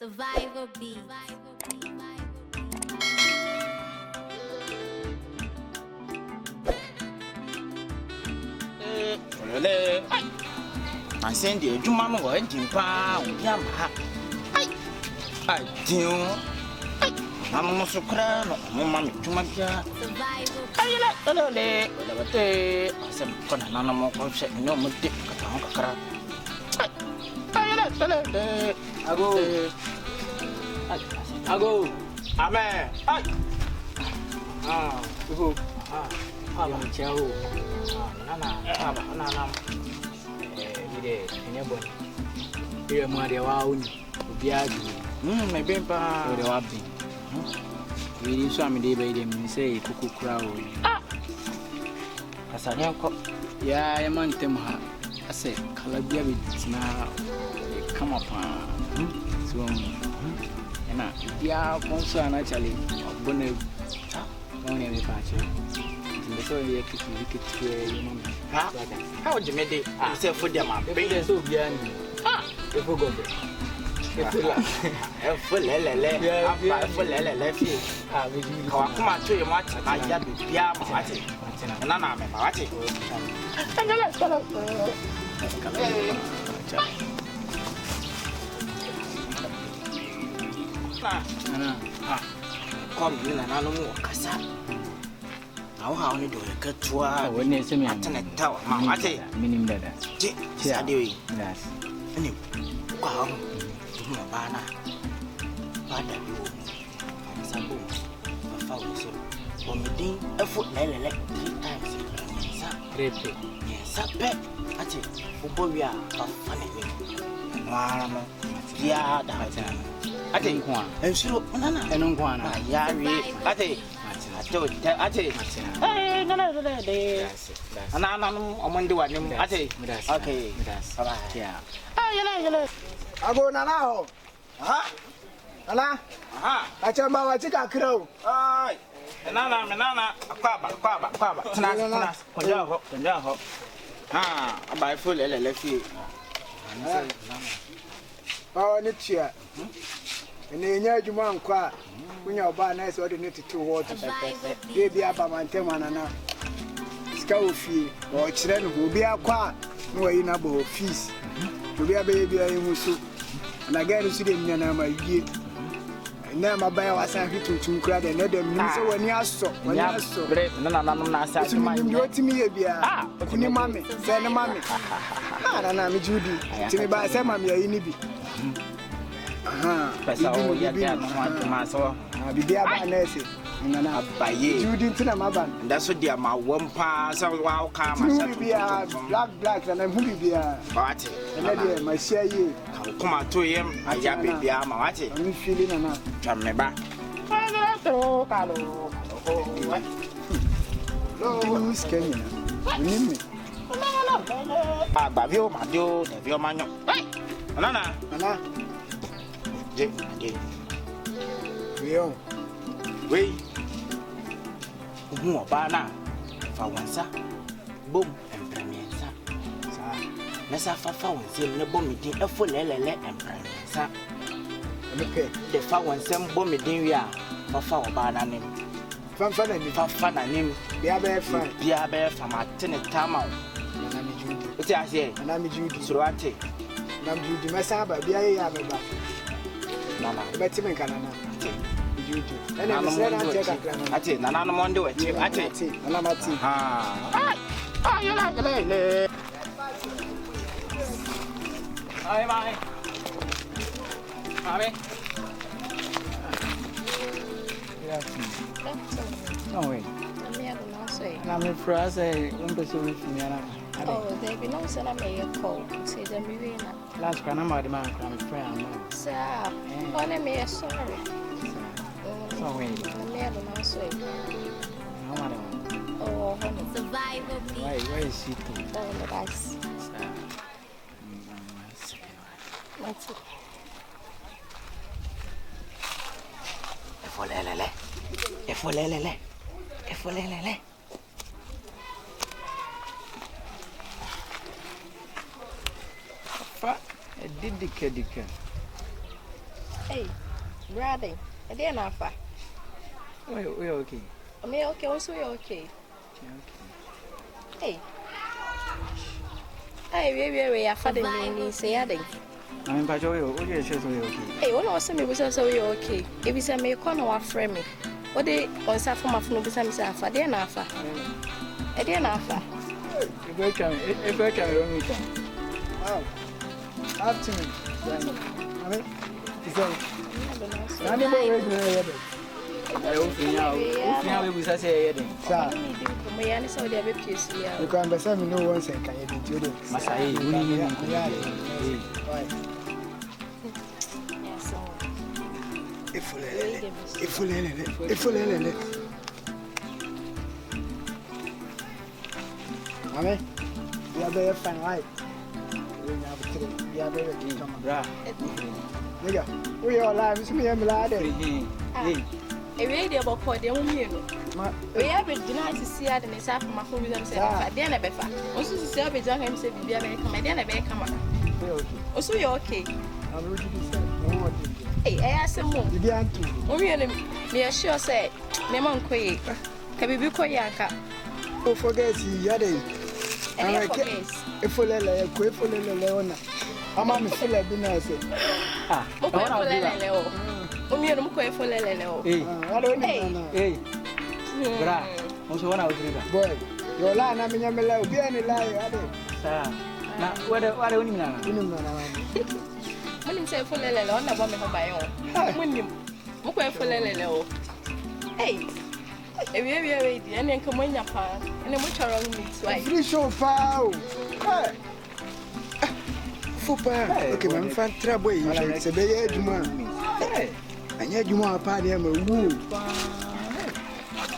Survivor beats. I send you to Mamma or Jimpa, Yamaha. I do. I'm almost so crown, Mamma to my jar. Survivor I like the lady, whatever day. I said, Conana more concept, no more dick. I like the lady. I go. Amen. Abang jauh. Nana. Ide, ini bon. Dia mau dia wau ni. Biadu. Me bem pa. Dia wabi. Wiri suami dia bayi dia mesti kuku kurau. Kasanya kok. Ya, emang temha. Ase kalau dia bicara kama pa. Suami. Enak. Dia konsul anak cali. Bener. Kau ni apa macam? So dia kecil mama. Ha? How would you make it? Say for them, my Baby baby. so bian. Ibu gobe. Itu lah. Full lele. Full lele. Biji. Kau aku macam yang macam aja biar macam. Nana me macam. Nana. Kau ni nana lu kasa. Hau ni doi ketua. Ini semua. Macam tahu macam. Minim dada. Cik, sadui. Yes. Ini kau semua bana. Pada dulu. Sabu. Bafau so. Komedi effort lele 3 times. Sa. Crepe. Sampai aje ubovia bafane ni. Mama dia dah macam. Aje kuah. Ensuro nana. Enong kuah na. Yari aje. Aje. Nana de. Nana omong dua ni aje. Okay. Bye. Ya. Yala. Ago nana ho. Ha? Nana. Aha. Acha mba wachika kirau. Ai. Nana. Kwaba. Tena. Konjaho. Ha, abai full lele fi. Bawa ni tia. Ene nya adwuma nkwa. Kunya oba na ese odi ne titi wo to. Ye bia ba mantema nana. Sika ofie. O kire no obi akwa no wayi na ba office. Obi abaye bia yimusu. Na gari su de nyana ma yie. Na mabaya wasan hitutu kura de ne dem nim se wani aso. Bre, nana na sa Tumi nim yo timi ye bia. Kuni mame, se ne mame. Na mi judi. Timi ba se mame yi ni bi. Aha. Pesa o ya dia no ma so. Bibi aba na ese. Nana Abaye. judi tina maban. Nda so dia ma wompa sa wa o ka ma sa Bibi bia black na hu bibi bia. Wate. Na de ma share ye. Kuma to yem aya bibia ma wate. Ami fili nana. Twamme ba. Kalo. Lo skenya. Unimi. Agba vi o ma dio, de vi o ma nyo. Nana. Nana, Je. wiyo. Wei. Uhu oba na. Fa wansa. Bom empremiensa. Sa. Na sa fa wansa ne bom din efo lelele empremiensa. Onipe. De fa wansa bom din wi a fa oba na nim. Fanfa na ni. Fa na nim. Bia be fa. Bia be fa ma tene tama. Nana mi judi. Oti ase. Nana mi judi. Suro ate. Na mi judi masaba bia ye ya beba. Nana. Beti men kanana. Ate. Judi. Ene mi se na ante kakra na. Ate nana no monde we chi ate. Nana mati. Ha. Yala. Ai mai. Mami. Não é. Amigo, não sei. Na minha frase é pessoa me filmar. Oh, Debbie, não será meio cold. Seja me vendo. Last kana ma de man kram friend. Sa, olha meio sorry. Não é. Amigo, não sei. Não é. Oh, honey. Survivor beats. Why is it? Oh, guys. What's it? Efo lelele. Fa, didika. Hey, brother. I didn't know. We okay. Me okay, also you okay. Hey. Hey, we are father me say yading. I'm Pajo, we are sure we okay. Hey, one was me was so you okay. If you say me corner wa frame me. What they on sa from afno be some say fa dey na fa. E dey na fa. E be try me time. Wow. Afternoon. Amen. Is that? Ani bo we na ya be. Ofinya we busa say ye den. Sa. Me yani so dey be piece ya. You can be say me no one say can you do today. Masai, uni ni. Why? Ifulele. Amen. We are very fine, right? We are very come Bra. Nigga, we are alive. See me, I'm alive. Hey. E we dey about for dey umienu. We have been denied to see her the side from my phone with them say fa dey na be fa. Also see her be join him say bibia be come dey na be come. Also you okay? I'm ready to say. Hey, I ask him. You dey antu. Umienu me sure say me man koye. Ka bibi koye anka. O forget you yade. And forget. Ifulele ona. Ama me feel be na say. Mo koye fulele o. Umienu mo koye fulele o. I don't know. Hey. Bra. Also wana udriba. Boy, your lie na me nyamela obi ani lie ade. Sa. Na wale uni mina. Uni mna na. Munim say fulele o na bo me ho bayo. Munim. Mo koye fulele o. Hey. We di ene nka mo nya pa. Ene mo twaro mi twai. Free show pao. Hey. Fupa. Okay, man fan trouble you. Se be ye juma. Hey. Anya juma pa de ma wu.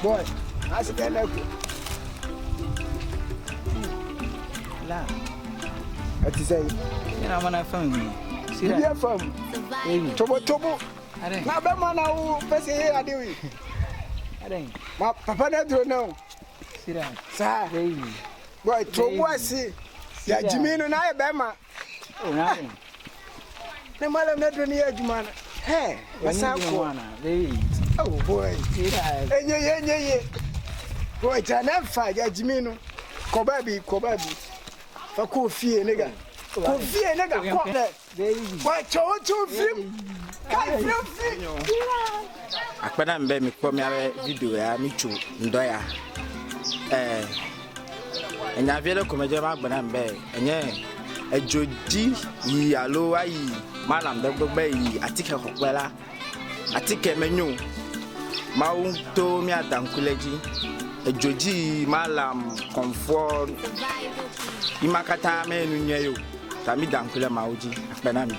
Boy, as the na ku. La. Ati say. Ina mana family. You be from. Tobo. Are. Na be man na wu pese ye ade wi. Are. Ma papa na dro now. Sira. Sa. Hey. Boy, tobo asi. Ya jimi no na e be ma. Oh, na. Ne mala na dro ni ya juma na. Hey, wasa ko. Hey. Oh boy. Sira. Enye. Boy, tana fa ya jimi no. Ko baby. Fa ko fie nigga. Ko fie nigga ko de. Baby. Boy, cho film. Kai film. Akpana mbe mi kwa mi awe video ya mi chu ndoya. Enya viele komeje ma akpana mbe. Enye ejoji yi alo ayi malam degbe yi atike hokpela. Atike menyu. Maun to mi adankuleji. Ejoji malam comfort. Imakata me nunye yo. Tami dankule mauji akpana mi.